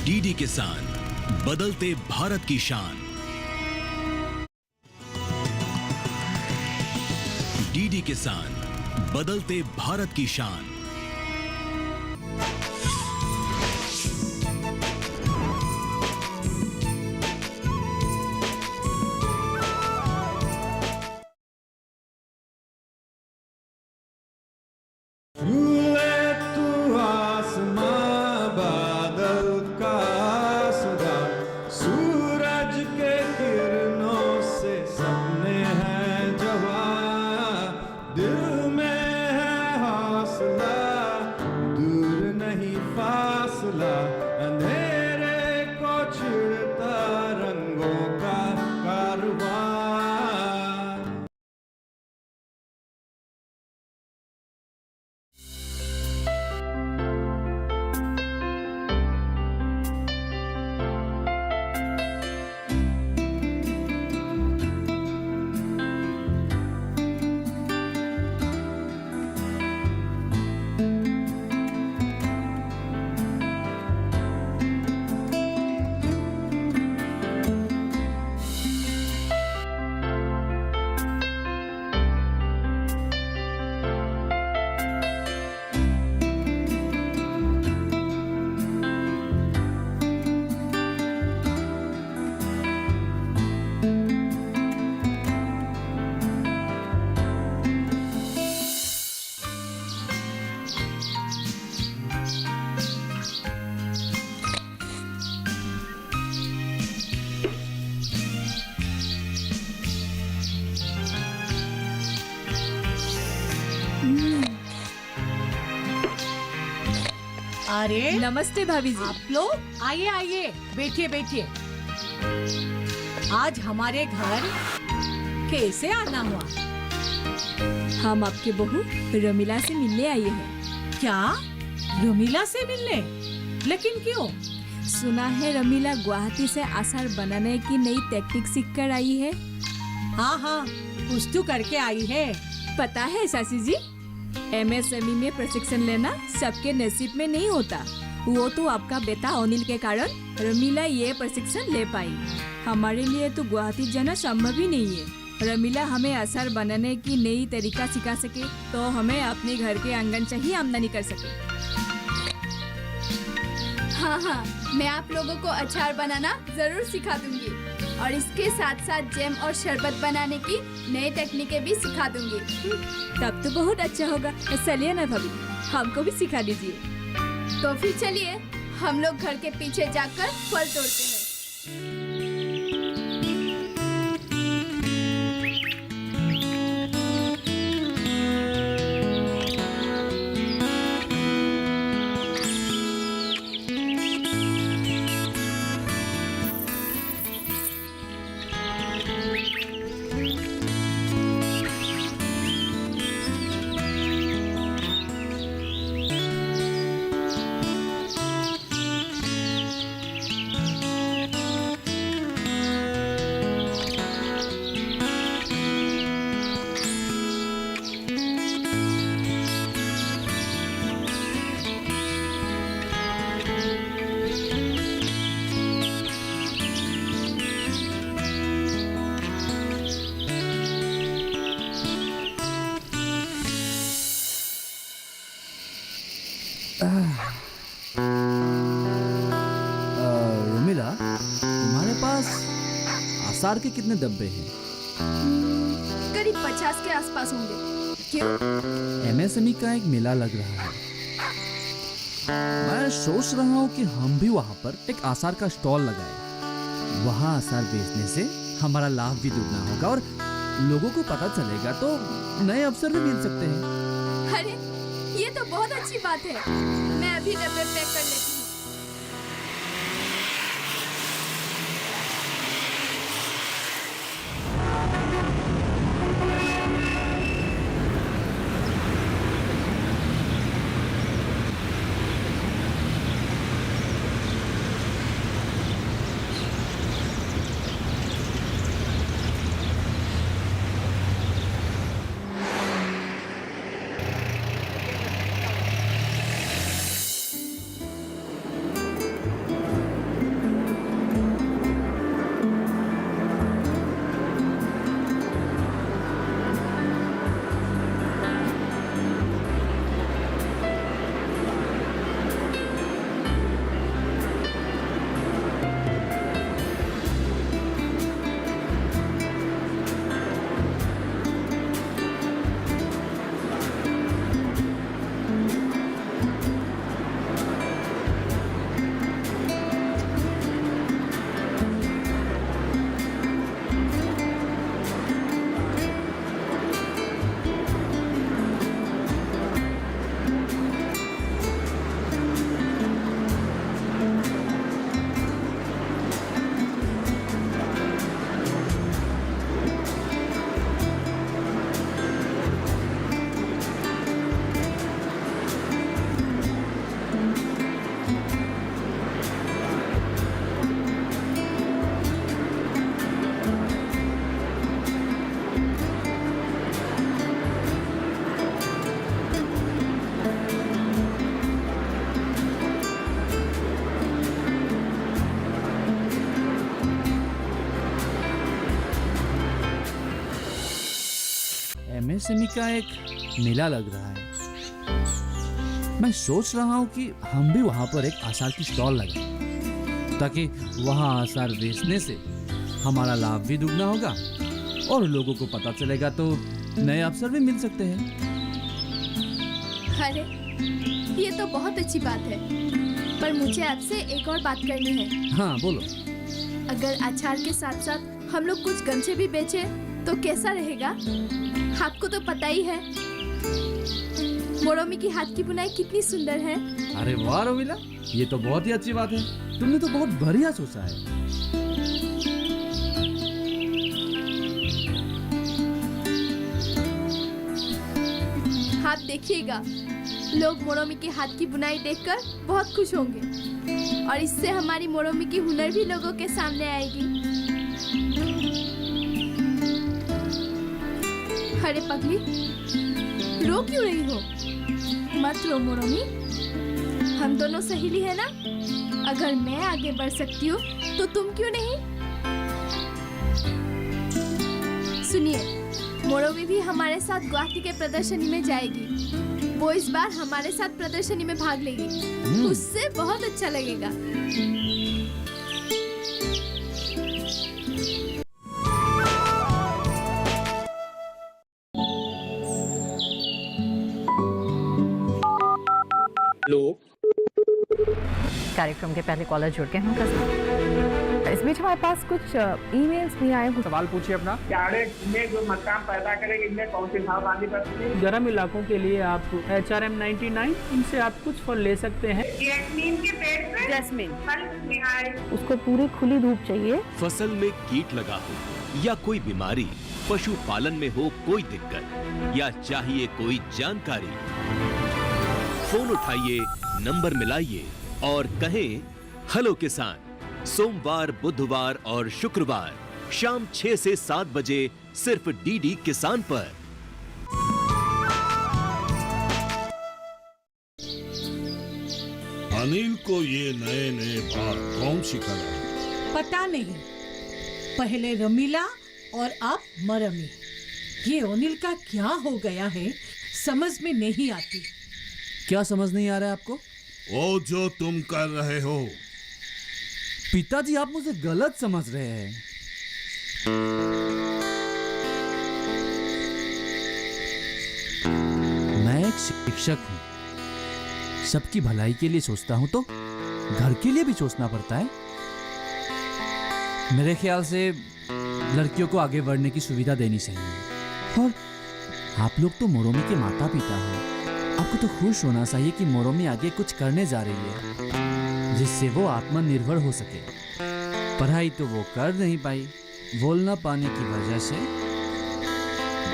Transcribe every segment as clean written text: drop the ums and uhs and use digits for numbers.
DD किसान, बदलते भारत की शान। डीडी किसान, बदलते भारत की शान। अंधेरे को छिड़ता रंगों का कारवां। अरे नमस्ते भाभी जी। आप लोग आइए आइए, बैठिए बैठिए। आज हमारे घर कैसे आना हुआ? हम आपके बहू रमीला से मिलने आए हैं। क्या रमीला से मिलने? लेकिन क्यों? सुना है रमीला गुवाहाटी से अचार बनाने की नई टेक्निक सीख कर आई है। हाँ हाँ, कुछ तो करके आई है। पता है सासी जी, एमएसएमई में प्रशिक्षण लेना सबके नसीब में नहीं होता। वो तो आपका बेटा अनिल के कारण रमीला ये प्रशिक्षण ले पाई। हमारे लिए तो गुवाहाटी जाना संभव ही नहीं है। रमीला हमें अचार बनाने की नई तरीका सिखा सके तो हमें अपने घर के आंगन से ही आमदनी कर सके। हाँ हाँ, मैं आप लोगों को अचार बनाना जरूर सिखा दूंगी और इसके साथ साथ जैम और शरबत बनाने की नई तकनीकें भी सिखा दूंगी। तब तो बहुत अच्छा होगा। चलिए ना भाभी, हमको भी सिखा दीजिए। तो फिर चलिए हम लोग घर के पीछे जाकर फल तोड़ते हैं। रमीला, तुम्हारे पास आसार के कितने डब्बे हैं? करीब 50 के आसपास होंगे। क्यों? एमएसएमई का एक मेला लग रहा है। मैं सोच रहा हूँ कि हम भी वहाँ पर एक आसार का स्टॉल लगाएं। वहाँ आसार बेचने से हमारा लाभ भी दुगना होगा और लोगों को पता चलेगा तो नए अवसर भी मिल सकते हैं। अरे ये तो बहुत अच्छी बात है। मैं अभी डब्बे पैक कर लेती हूँ। एमएसएमई का एक मेला लग रहा है। मैं सोच रहा हूँ कि हम भी वहाँ पर एक आसार की स्टॉल लगाएं, ताकि वहाँ आसार बेचने से हमारा लाभ भी दुगना होगा और लोगों को पता चलेगा तो नए अवसर भी मिल सकते हैं। अरे ये तो बहुत अच्छी बात है, पर मुझे आपसे एक और बात करनी है। हाँ बोलो। अगर अचार के साथ साथ हम लोग कुछ गमछे भी बेचे तो कैसा रहेगा? आपको तो पता ही है मोरोमी की हाथ की बुनाई कितनी सुंदर है। अरे वाह रोमिला, ये तो बहुत ही अच्छी बात है। तुमने तो बहुत बढ़िया सोचा है। आप देखिएगा, लोग मोरोमी के हाथ की बुनाई देखकर बहुत खुश होंगे और इससे हमारी मोरोमी की हुनर भी लोगों के सामने आएगी। अरे पगली, रो क्यों रही हो? मत रो मोरोमी, हम दोनों सहेली है ना। अगर मैं आगे बढ़ सकती हूँ तो तुम क्यों नहीं? सुनिए, मोरोमी भी हमारे साथ गुवाहाटी के प्रदर्शनी में जाएगी। वो इस बार हमारे साथ प्रदर्शनी में भाग लेगी। उससे बहुत अच्छा लगेगा। कार्यक्रम के पहले कॉलर जुड़ गए हैं उनका। इस बीच हमारे पास कुछ ईमेल्स भी आए हैं। सवाल पूछिए अपना। कैडेट में जो मकाम पैदा करेंगे, इनमें कौन सी सावधानी बरतनी है? गर्म इलाकों के लिए आप HRM 99 इनसे आप कुछ फल ले सकते हैं। जैस्मीन के पेड़ पे जैस्मिन, फल निहार। उसको पूरी खुली धूप चाहिए। फसल में कीट लगा हो या कोई बीमारी, पशुपालन में हो कोई दिक्कत या चाहिए कोई जानकारी, फोन उठाइए, नंबर मिलाइए और कहें हेलो किसान। सोमवार, बुधवार और शुक्रवार शाम 6 से 7 बजे सिर्फ डीडी किसान पर। अनिल को ये नए नए बात कौन सिखाया? पता नहीं, पहले रमीला और अब मरमी। ये अनिल का क्या हो गया है समझ में नहीं आती। क्या समझ नहीं आ रहा है आपको? वो जो तुम कर रहे हो। पिताजी, आप मुझे गलत समझ रहे हैं। मैं एक शिक्षक हूं, सबकी भलाई के लिए सोचता हूं तो घर के लिए भी सोचना पड़ता है। मेरे ख्याल से लड़कियों को आगे बढ़ने की सुविधा देनी चाहिए। और आप लोग तो मोरोमी के माता पिता हो, आपको तो खुश होना चाहिए कि मोरोमी आगे कुछ करने जा रही है जिससे वो आत्मनिर्भर हो सके। पढ़ाई तो वो कर नहीं पाई, बोल ना पाने की वजह से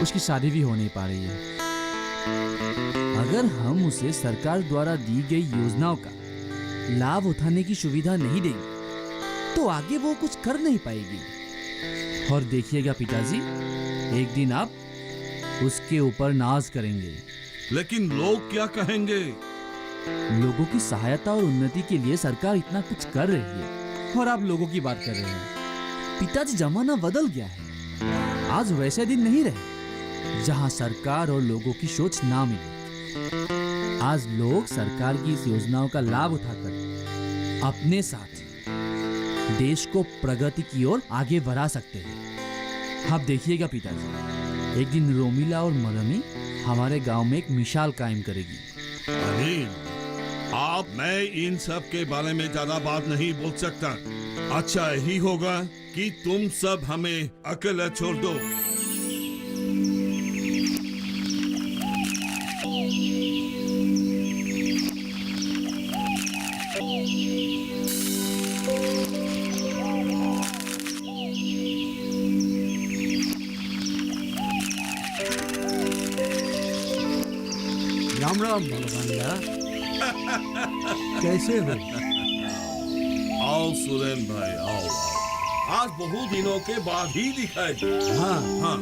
उसकी शादी भी हो नहीं पा रही है। अगर हम उसे सरकार द्वारा दी गई योजनाओं का लाभ उठाने की सुविधा नहीं देंगे तो आगे वो कुछ कर नहीं पाएगी। और देखिएगा पिताजी, एक दिन आप उसके ऊपर नाज करेंगे। लेकिन लोग क्या कहेंगे? लोगों की सहायता और उन्नति के लिए सरकार इतना कुछ कर रही है और आप लोगों की बात कर रहे हैं। पिताजी, जमाना बदल गया है। आज वैसे दिन नहीं रहे जहां सरकार और लोगों की सोच ना मिले। आज लोग सरकार की इस योजनाओं का लाभ उठाकर अपने साथ देश को प्रगति की ओर आगे बढ़ा सकते हैं। आप देखिएगा पिताजी, एक दिन रोमिला और मरमी हमारे गांव में एक मिसाल कायम करेगी। अनिल, मैं इन सब के बारे में ज्यादा बात नहीं बोल सकता। अच्छा यही होगा कि तुम सब हमें अकेला छोड़ दो। राम राम भगवानदा, कैसे हो? आओ सुरेन भाई, आओ। आज बहुत दिनों के बाद ही दिखाई दे। हाँ हाँ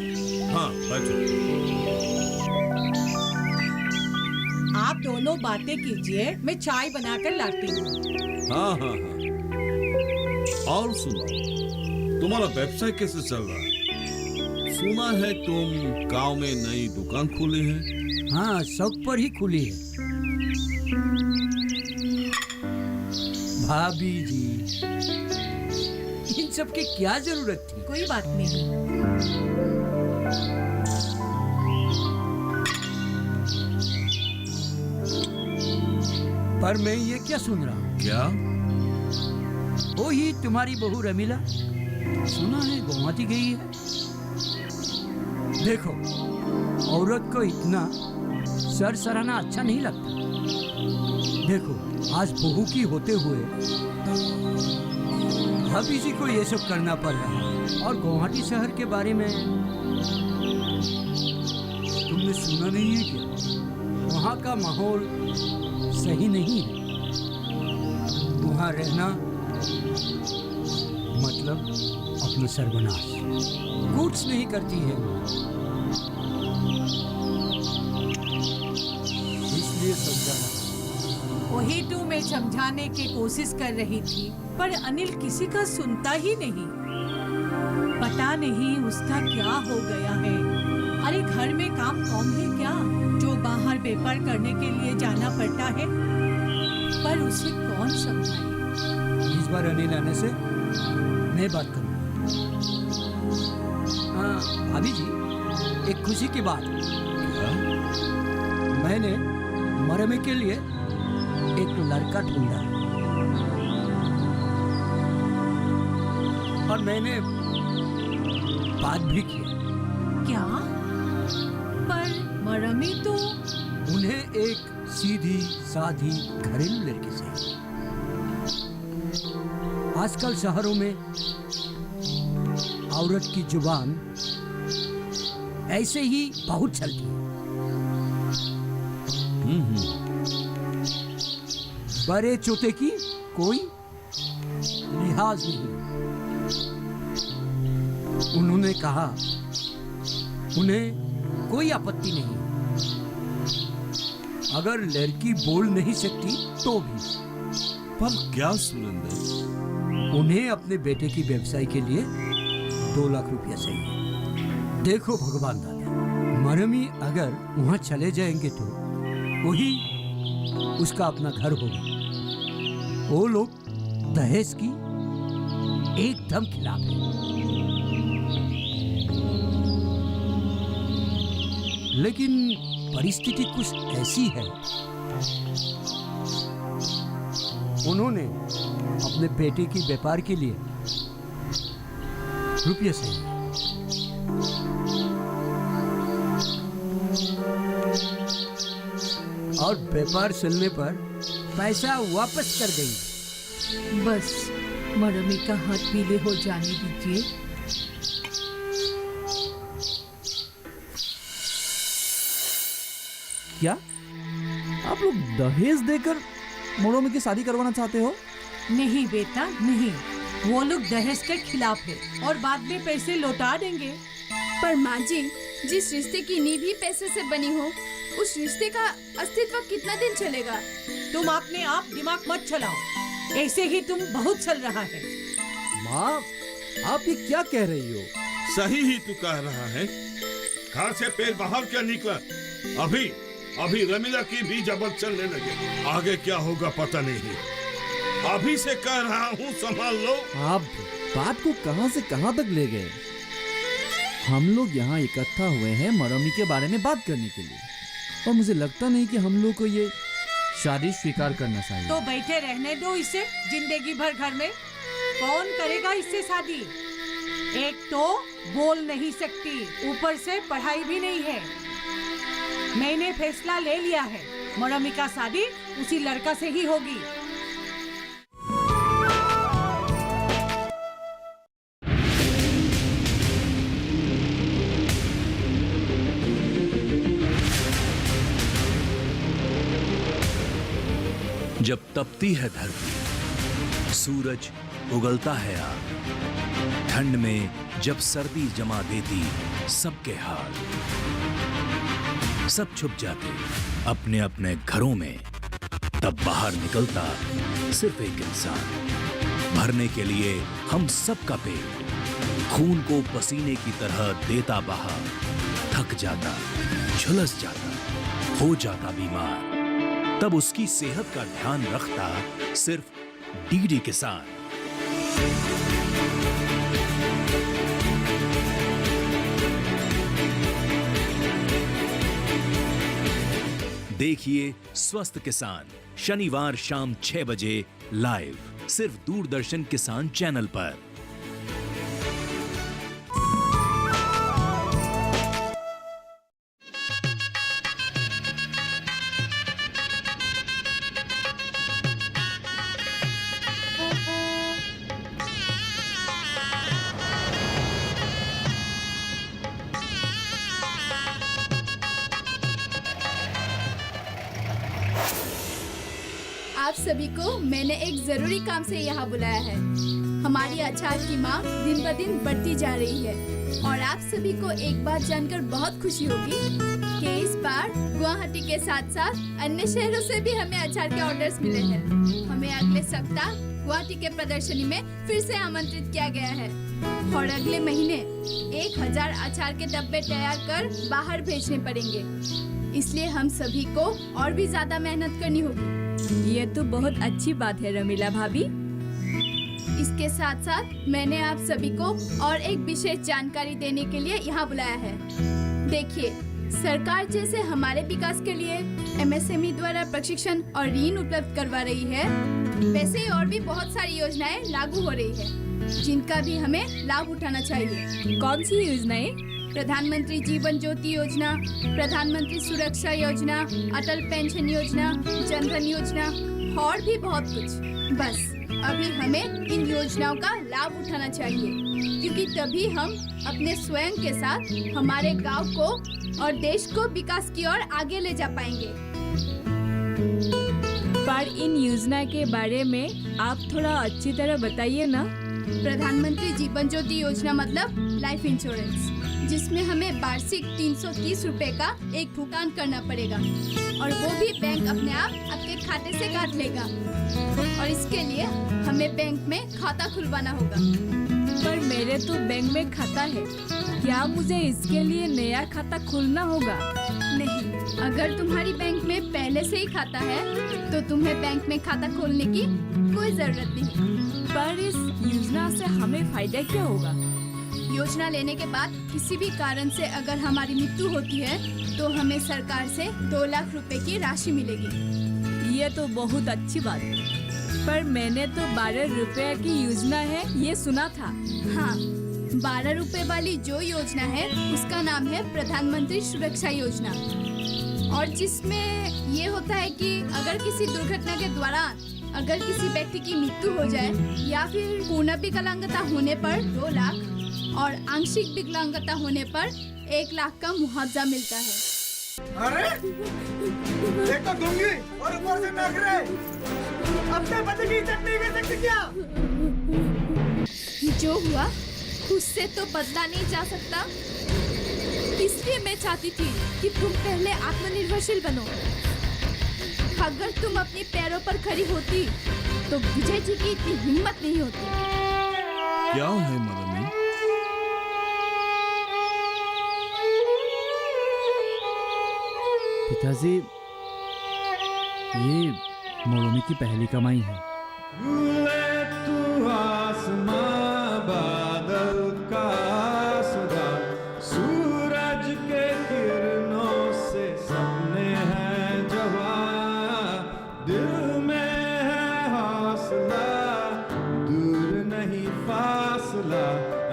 हाँ, बैठो। आप दोनों बातें कीजिए, मैं चाय बनाकर लाती हूँ। हाँ हाँ हाँ। और सुनो, तुम्हारा व्यवसाय कैसे चल रहा है? सुना है तुम गांव में नई दुकान खोली है। हाँ, शौक पर ही खुली है। भाभी जी, इन सब की क्या जरूरत थी? कोई बात नहीं। पर मैं ये क्या सुन रहा हूँ? क्या? वो ही तुम्हारी बहू रमीला, सुना है गुवाहाटी गई है। देखो, औरत को इतना सर सराहना अच्छा नहीं लगता। देखो, आज बहू की होते हुए भाभी जी को ये सब करना पड़ रहा है। और गुवाहाटी शहर के बारे में तुमने सुना नहीं है क्या? वहाँ का माहौल सही नहीं है। वहाँ रहना मतलब अपना सर्वनाश। कुछ नहीं करती है इसलिए समझा रहा। वही तो मैं समझाने की कोशिश कर रही थी, पर अनिल किसी का सुनता ही नहीं। पता नहीं उसका क्या हो गया है। अरे घर में काम कम है क्या जो बाहर व्यापार करने के लिए जाना पड़ता है? पर उसे कौन समझाए? इस बार अनिल आने से मैं बात करूँ। हाँ भाभी जी, एक खुशी की बात। मैंने मरमे के लिए एक लड़का ढूंढा और मैंने बात भी की। क्या? पर मरमी तो उन्हें एक सीधी साधी घरेलू लड़की से। आजकल शहरों में औरत की जुबान ऐसे ही बहुत चलती है। बड़े छोटे की कोई लिहाज नहीं। उन्होंने कहा उन्हें कोई आपत्ति नहीं अगर लड़की बोल नहीं सकती तो भी। पर क्या सुरेंद्र? उन्हें अपने बेटे की व्यवसाय के लिए 2 लाख रुपया चाहिए। देखो भगवान दादा, मरमी अगर वहां चले जाएंगे तो वही उसका अपना घर होगा। वो लोग दहेज की एकदम खिलाफ है। लेकिन परिस्थिति कुछ ऐसी है, उन्होंने अपने बेटे की व्यापार के लिए रुपये चाहिए। और व्यापार चलने पर पैसा वापस कर देंगे। बस मरमी का हाथ पीले हो जाने दीजिए। क्या आप लोग दहेज देकर मोरोमी की शादी करवाना चाहते हो? नहीं बेटा नहीं, वो लोग दहेज के खिलाफ है और बाद में पैसे लौटा देंगे। पर माँ जी, जिस रिश्ते की नींव ही पैसे से बनी हो, उस रिश्ते का अस्तित्व कितना दिन चलेगा? तुम अपने आप दिमाग मत चलाओ, ऐसे ही तुम बहुत चल रहा है। माँ, आप ये क्या कह रही हो? सही ही तू कह रहा है। घर से पैर बाहर क्या निकला? अभी रमीला की भी जबत चलने लगे। आगे क्या होगा पता नहीं। अभी से कह रहा हूँ, संभाल लो। आप बात को कहां से कहां तक ले गए? हम लोग यहाँ इकट्ठा हुए हैं मरमी के बारे में बात करने के लिए, और मुझे लगता नहीं कि हम लोग को ये शादी स्वीकार करना चाहिए। तो बैठे रहने दो इसे जिंदगी भर घर में। कौन करेगा इससे शादी? एक तो बोल नहीं सकती, ऊपर से पढ़ाई भी नहीं है। मैंने फैसला ले लिया है, मरमी का शादी उसी लड़का से ही होगी। जब तपती है धरती, सूरज उगलता है आग, ठंड में जब सर्दी जमा देती सबके हाल, सब छुप जाते अपने अपने घरों में, तब बाहर निकलता सिर्फ एक इंसान, भरने के लिए हम सबका पेट, खून को पसीने की तरह देता बहा, थक जाता, झुलस जाता, हो जाता बीमार, तब उसकी सेहत का ध्यान रखता सिर्फ डीडी किसान। देखिए स्वस्थ किसान शनिवार शाम 6 बजे लाइव, सिर्फ दूरदर्शन किसान चैनल पर। आप सभी को मैंने एक जरूरी काम से यहाँ बुलाया है। हमारी अचार की मांग दिन ब दिन बढ़ती जा रही है और आप सभी को एक बात जानकर बहुत खुशी होगी कि इस बार गुवाहाटी के साथ साथ अन्य शहरों से भी हमें अचार के ऑर्डर्स मिले हैं। हमें अगले सप्ताह गुवाहाटी के प्रदर्शनी में फिर से आमंत्रित किया गया है और अगले महीने 1000 अचार के डब्बे तैयार कर बाहर भेजने पड़ेंगे। इसलिए हम सभी को और भी ज्यादा मेहनत करनी होगी। ये तो बहुत अच्छी बात है रमीला भाभी। इसके साथ साथ मैंने आप सभी को और एक विशेष जानकारी देने के लिए यहाँ बुलाया है। देखिए, सरकार जैसे हमारे विकास के लिए एमएसएमई द्वारा प्रशिक्षण और ऋण उपलब्ध करवा रही है, वैसे ही और भी बहुत सारी योजनाएं लागू हो रही है जिनका भी हमें लाभ उठाना चाहिए। कौन सी योजनाएं? प्रधानमंत्री जीवन ज्योति योजना, प्रधानमंत्री सुरक्षा योजना, अटल पेंशन योजना, जनधन योजना और भी बहुत कुछ। बस अभी हमें इन योजनाओं का लाभ उठाना चाहिए, क्योंकि तभी हम अपने स्वयं के साथ हमारे गांव को और देश को विकास की ओर आगे ले जा पाएंगे। पर इन योजना के बारे में आप थोड़ा अच्छी तरह बताइए ना। प्रधानमंत्री जीवन ज्योति योजना मतलब लाइफ इंश्योरेंस, जिसमें हमें वार्षिक 330 रुपए का एक भुगतान करना पड़ेगा और वो भी बैंक अपने आप आपके खाते से काट लेगा और इसके लिए हमें बैंक में खाता खुलवाना होगा। पर मेरे तो बैंक में खाता है, क्या मुझे इसके लिए नया खाता खोलना होगा? नहीं, अगर तुम्हारी बैंक में पहले से ही खाता है तो तुम्हें बैंक में खाता खोलने की कोई जरूरत नहीं। पर इस योजना से हमें फायदा क्या होगा? योजना लेने के बाद किसी भी कारण से अगर हमारी मृत्यु होती है तो हमें सरकार से 2 लाख रुपए की राशि मिलेगी। ये तो बहुत अच्छी बात है। पर मैंने तो 12 रुपए की योजना है ये सुना था। हाँ, 12 रुपए वाली जो योजना है उसका नाम है प्रधानमंत्री सुरक्षा योजना और जिसमें ये होता है कि अगर किसी दुर्घटना के दौरान अगर किसी व्यक्ति की मृत्यु हो जाए या फिर पूर्ण विकलांगता होने पर 2 लाख और आंशिक विकलांगता होने पर 1 लाख का मुआवजा मिलता है। अरे एक तो गूंगी और ऊपर से नखरे, अपने पति की इज्जत नहीं कर सकती क्या? जो हुआ उससे तो बदला नहीं जा सकता, इसलिए मैं चाहती थी कि तुम पहले आत्मनिर्भरशील बनो। अगर तुम अपने पैरों पर खड़ी होती तो विजय जी की इतनी हिम्मत नहीं होती। क्या है मरमी? पिताजी, ये मोरोमी की पहली कमाई है। भूले तू आसमां बादल का सदा, सूरज के किरणों से सपने हैं जवां, दिल में है हौसला, दूर नहीं फासला,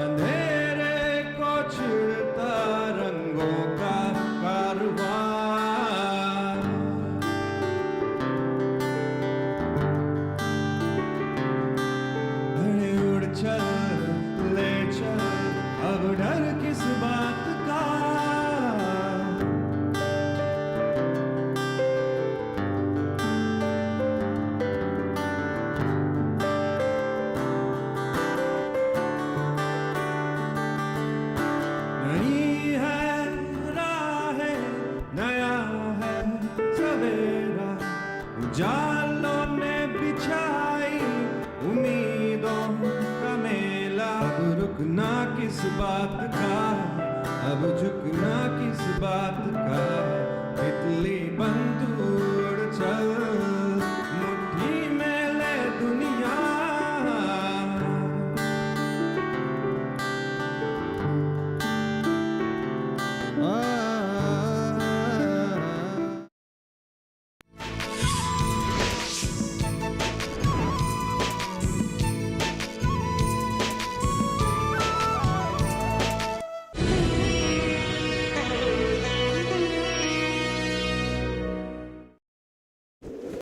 अंधेरे को छिड़ता रंगों का कारवां। चल ले चल, अब डर किस बात का? नई है राहें, नया है सवेरा, उजालों ने बिछाई उम्मीदों का मेला। अब रुकना किस बात का, अब झुकना किस बात